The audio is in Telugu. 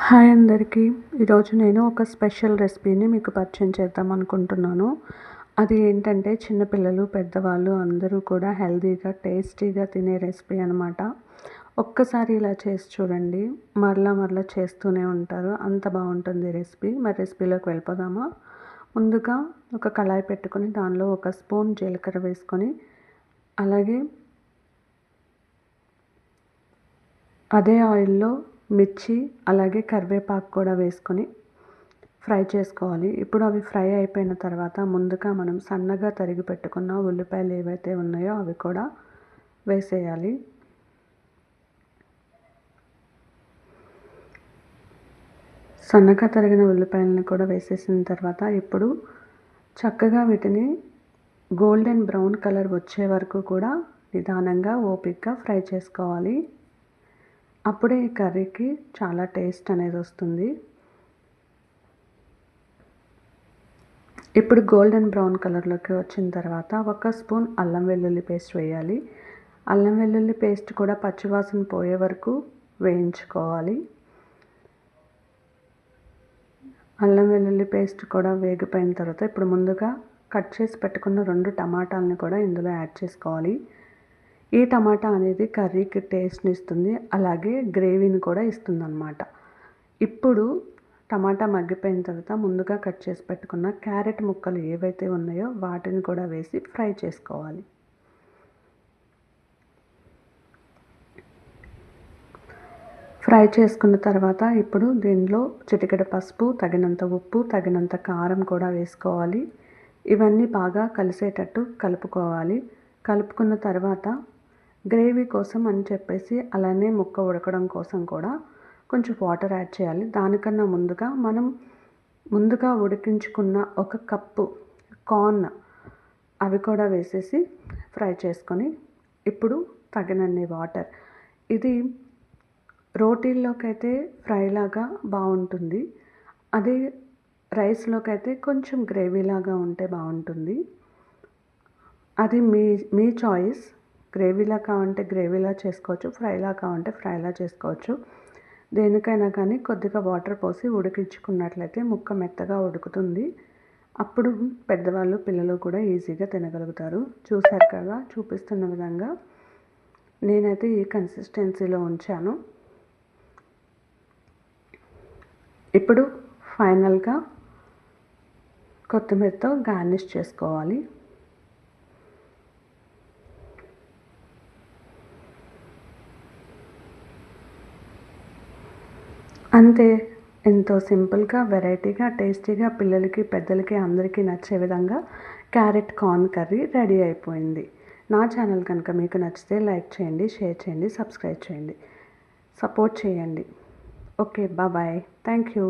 హాయ్ అందరికీ. ఈరోజు నేను ఒక స్పెషల్ రెసిపీని మీకు పరిచయం చేద్దాం అనుకుంటున్నాను. అది ఏంటంటే చిన్నపిల్లలు, పెద్దవాళ్ళు అందరూ కూడా హెల్తీగా, టేస్టీగా తినే రెసిపీ అనమాట. ఒక్కసారి ఇలా చేసి చూడండి, మరలా మరలా చేస్తూనే ఉంటారు. అంత బాగుంటుంది రెసిపీ. మరి రెసిపీలోకి వెళ్ళిపోదామా? ముందుగా ఒక కళాయి పెట్టుకొని దానిలో ఒక స్పూన్ జీలకర్ర వేసుకొని, అలాగే అదే ఆయిల్లో మిర్చి అలాగే కరివేపాకు కూడా వేసుకొని ఫ్రై చేసుకోవాలి. ఇప్పుడు అవి ఫ్రై అయిపోయిన తర్వాత ముందుగా మనం సన్నగా తరిగి పెట్టుకున్న ఉల్లిపాయలు ఏవైతే ఉన్నాయో అవి కూడా వేసేయాలి. సన్నగా తరిగిన ఉల్లిపాయలను కూడా వేసేసిన తర్వాత ఇప్పుడు చక్కగా వీటిని గోల్డెన్ బ్రౌన్ కలర్ వచ్చే వరకు కూడా నిదానంగా ఓపికగా ఫ్రై చేసుకోవాలి. అప్పుడే ఈ కర్రీకి చాలా టేస్ట్ అనేది వస్తుంది. ఇప్పుడు గోల్డెన్ బ్రౌన్ కలర్లోకి వచ్చిన తర్వాత ఒక స్పూన్ అల్లం వెల్లుల్లి పేస్ట్ వేయాలి. అల్లం వెల్లుల్లి పేస్ట్ కూడా పచ్చివాసన పోయే వరకు వేయించుకోవాలి. అల్లం వెల్లుల్లి పేస్ట్ కూడా వేగిపోయిన తర్వాత ఇప్పుడు ముందుగా కట్ చేసి పెట్టుకున్న 2 టమాటాలను కూడా ఇందులో యాడ్ చేసుకోవాలి. ఈ టమాటా అనేది కర్రీకి టేస్ట్ని ఇస్తుంది, అలాగే గ్రేవీని కూడా ఇస్తుంది అన్నమాట. ఇప్పుడు టమాటా మగ్గిపోయిన తర్వాత ముందుగా కట్ చేసి పెట్టుకున్న క్యారెట్ ముక్కలు ఏవైతే ఉన్నాయో వాటిని కూడా వేసి ఫ్రై చేసుకోవాలి. ఫ్రై చేసుకున్న తర్వాత ఇప్పుడు దీనిలో చిటికెడు పసుపు, తగినంత ఉప్పు, తగినంత కారం కూడా వేసుకోవాలి. ఇవన్నీ బాగా కలిసేటట్టు కలుపుకోవాలి. కలుపుకున్న తర్వాత గ్రేవీ కోసం అని చెప్పేసి అలానే ముక్క ఉడకడం కోసం కూడా కొంచెం వాటర్ యాడ్ చేయాలి. దానికన్నా ముందుగా ఉడికించుకున్న 1 కప్పు కార్న్ అవి కూడా వేసేసి ఫ్రై చేసుకొని ఇప్పుడు తగినన్ని వాటర్. ఇది రోటీల్లోకి అయితే ఫ్రైలాగా బాగుంటుంది. అదే రైస్లోకి అయితే కొంచెం గ్రేవీలాగా ఉంటే బాగుంటుంది. అది మీ చాయిస్. గ్రేవీలా కావాలంటే గ్రేవీలా చేసుకోవచ్చు, ఫ్రైలా కావాలంటే ఫ్రైలా చేసుకోవచ్చు. దేనికైనా కానీ కొద్దిగా వాటర్ పోసి ఉడికించుకున్నట్లయితే ముక్క మెత్తగా ఉడుకుతుంది. అప్పుడు పెద్దవాళ్ళు, పిల్లలు కూడా ఈజీగా తినగలుగుతారు. చూశారు కదా, చూపిస్తున్న విధంగా నేనైతే ఈ కన్సిస్టెన్సీలో ఉంచాను. ఇప్పుడు ఫైనల్గా కొత్తిమీరతో గార్నిష్ చేసుకోవాలి. అంతే, ఎంతో సింపుల్గా, వెరైటీగా, టేస్టీగా పిల్లలకి, పెద్దలకి అందరికీ నచ్చే విధంగా క్యారెట్ కార్న్ కర్రీ రెడీ అయిపోయింది. నా ఛానల్ కనుక మీకు నచ్చితే లైక్ చేయండి, షేర్ చేయండి, సబ్స్క్రైబ్ చేయండి, సపోర్ట్ చేయండి. Okay, bye. Thank you.